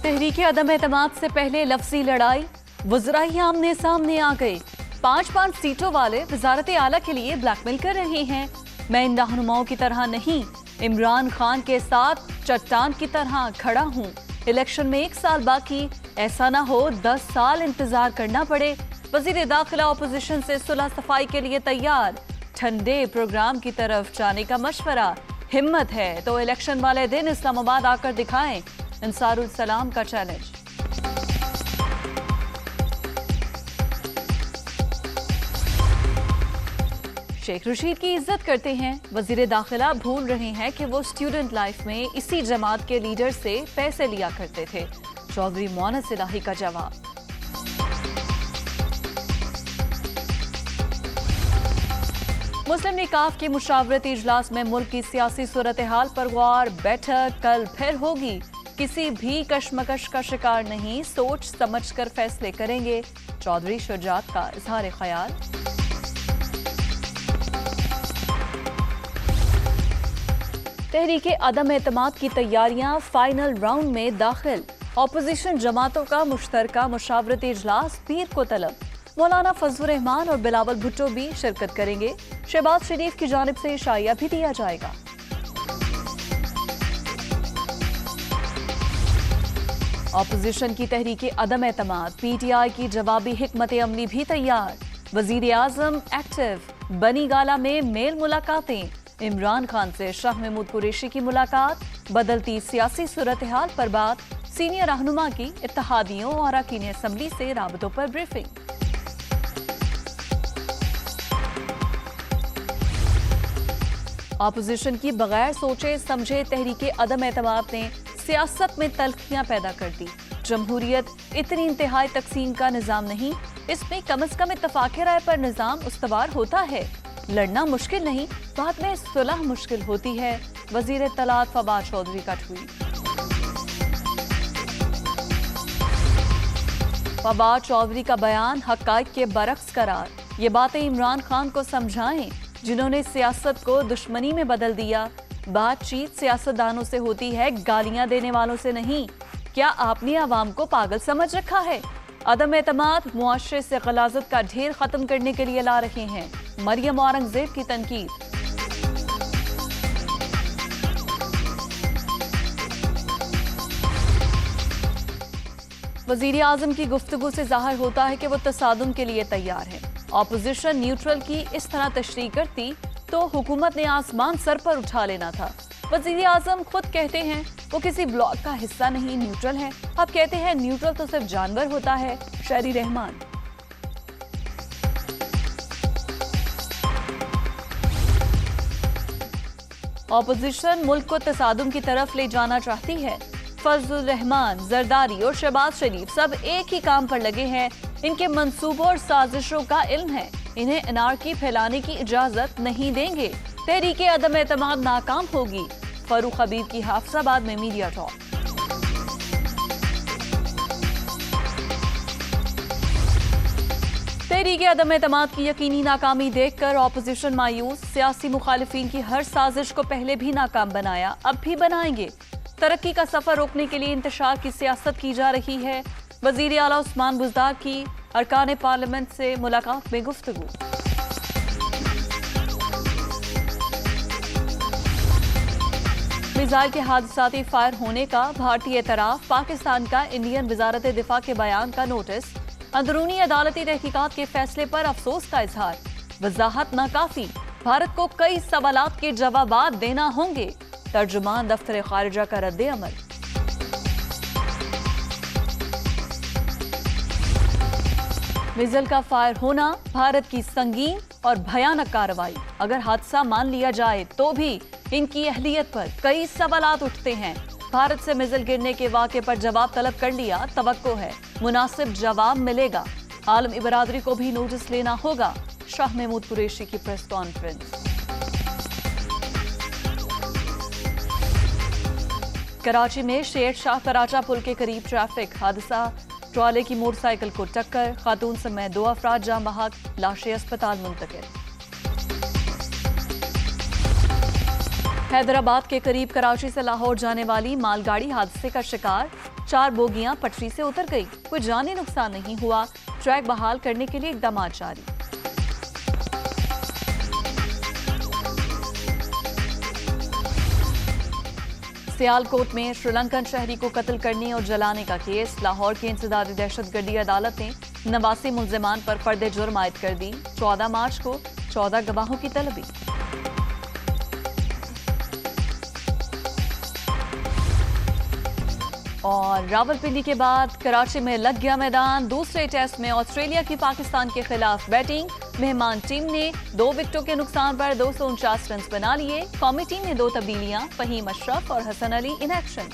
तहरीके अदम एतमाद से पहले लफ्जी लड़ाई, वज़रा ही आमने सामने आ गए। 5-5 सीटों वाले वजारत आला के लिए ब्लैकमेल कर रहे हैं। मैं इन रहनुमाओं की तरह नहीं, इमरान खान के साथ चट्टान की तरह खड़ा हूँ। इलेक्शन में 1 साल बाकी, ऐसा ना हो 10 साल इंतजार करना पड़े। वजीर दाखिला अपोजिशन से सुलह सफाई के लिए तैयार, ठंडे प्रोग्राम की तरफ जाने का मशवरा। हिम्मत है तो इलेक्शन वाले दिन इस्लामाबाद आकर दिखाएं, अंसारुल सलाम का चैलेंज। शेख रशीद की इज्जत करते हैं, वजीर दाखिला भूल रहे हैं कि वो स्टूडेंट लाइफ में इसी जमात के लीडर से पैसे लिया करते थे। चौधरी मोहम्मद इलाही का जवाब। मुस्लिम निकाफ के मुशावरती इजलास में मुल्क की सियासी सूरत हाल पर गौर। बैठक कल फिर होगी, किसी भी कशमकश का शिकार नहीं, सोच समझ कर फैसले करेंगे। चौधरी शुजात का इजहार ख्याल। तहरीके अदम एतमाद की तैयारियां फाइनल राउंड में दाखिल। ऑपोजिशन जमातों का मुश्तरका मुशावरती इजलास पीर को तलब। मौलाना फजलुर रहमान और बिलावल भुट्टो भी शिरकत करेंगे। शहबाज शरीफ की जानिब से इशाया भी दिया जाएगा। ऑपोजिशन की तहरीके अदम एतमाद, PTI की जवाबी हिकमत अमली भी तैयार। वजीर आजम एक्टिव, बनी गाला में मेल मुलाकातें। इमरान खान से शाह महमूद कुरैशी की मुलाकात। बदलती सियासी सूरत हाल पर बात। सीनियर रहनुमा की इत्तेहादियों और अरकान असम्बली से राबतों पर ब्रीफिंग। ऑपोजिशन की बगैर सोचे समझे तहरीके अदम एतमाद ने सियासत में तल्खियां पैदा कर दी। जमहूरियत इतनी इंतहाई तकसीम का निजाम नहीं, इसमें कम अज कम इत्तफाक राय पर निजाम उस्तवार होता है। लड़ना मुश्किल नहीं, बाद में सुलह मुश्किल होती है। वजीर इत्तलात फवाद चौधरी का ट्वीट। फवाद चौधरी का बयान हक़ाइक़ के बरक्स करार। ये बातें इमरान खान को समझाएं जिन्होंने सियासत को दुश्मनी में बदल दिया। बातचीत सियासतदानों से होती है, गालियां देने वालों से नहीं। क्या आपने आवाम को पागल समझ रखा है? अदम एतमाद मुआशरे से गलाजत का ढेर खत्म करने के लिए ला रहे हैं। मरियम औरंगजेब की तनकीद। वजीर आजम की गुफ्तगू से जाहिर होता है कि वो तसादुम के लिए तैयार है। ऑपोजिशन न्यूट्रल की इस तरह तशरीह करती तो हुकूमत ने आसमान सर पर उठा लेना था। वजीर आजम खुद कहते हैं वो किसी ब्लॉक का हिस्सा नहीं, न्यूट्रल है। अब कहते हैं न्यूट्रल तो सिर्फ जानवर होता है। शहरी रहमान। ऑपोजिशन मुल्क को तसादुम की तरफ ले जाना चाहती है। फजलुर रहमान, जरदारी और शहबाज शरीफ सब एक ही काम पर लगे हैं। इनके मंसूबों और साजिशों का इल्म है। इन्हें अनारकी फैलाने की इजाजत नहीं देंगे। तहरीके अदम एतमाद नाकाम होगी। फरूख हबीब की हाफिजाबाद में मीडिया टॉक। तहरीके अदम एतमाद की यकीनी नाकामी देखकर ऑपोजिशन मायूस। सियासी मुखालिफिन की हर साजिश को पहले भी नाकाम बनाया, अब भी बनाएंगे। तरक्की का सफर रोकने के लिए इंतशार की सियासत की जा रही है। वजीर आला उस्मान बुज़दार की अरकान पार्लियामेंट से मुलाकात में गुफ्तगू। मिसाइल के हादसाती फायर होने का भारतीय एतराफ। पाकिस्तान का इंडियन वजारत दिफा के बयान का नोटिस। अंदरूनी अदालती तहकीकात के फैसले पर अफसोस का इजहार। वजाहत नाकाफी, भारत को कई सवालात के जवाबात देना होंगे। तर्जुमान दफ्तर खारिजा का रद्द अमल। मिसाइल का फायर होना भारत की संगीन और भयानक कार्रवाई। अगर हादसा मान लिया जाए तो भी इनकी अहलियत पर कई सवालात उठते हैं। भारत से मिसाइल गिरने के वाक़े पर जवाब तलब कर लिया, तवक्को है मुनासिब जवाब मिलेगा। आलमी बरादरी को भी नोटिस लेना होगा। शाह महमूद कुरैशी की प्रेस कॉन्फ्रेंस। कराची में शेर शाह कराचा पुल के करीब ट्रैफिक हादसा। ट्रॉले की मोटरसाइकिल को टक्कर, खातून समेत 2 अफराद जाँ बहक, लाशें अस्पताल मुंतकिल। हैदराबाद के करीब कराची से लाहौर जाने वाली मालगाड़ी हादसे का शिकार। 4 बोगियां पटरी से उतर गई, कोई जानी नुकसान नहीं हुआ। ट्रैक बहाल करने के लिए इकदाम जारी। सियालकोट में श्रीलंकन शहरी को कत्ल करने और जलाने का केस। लाहौर की इंसदादी दहशतगर्दी अदालत ने 89 मुल्जिमान पर फर्द जुर्म आयद कर दी। 14 मार्च को 14 गवाहों की तलबी। और रावलपिंडी के बाद कराची में लग गया मैदान। दूसरे टेस्ट में ऑस्ट्रेलिया की पाकिस्तान के खिलाफ बैटिंग। मेहमान टीम ने 2 विकेटों के नुकसान पर 249 रन बना लिए। कौमी टीम में 2 तब्दीलियां, फहीम अशरफ और हसन अली इन एक्शन।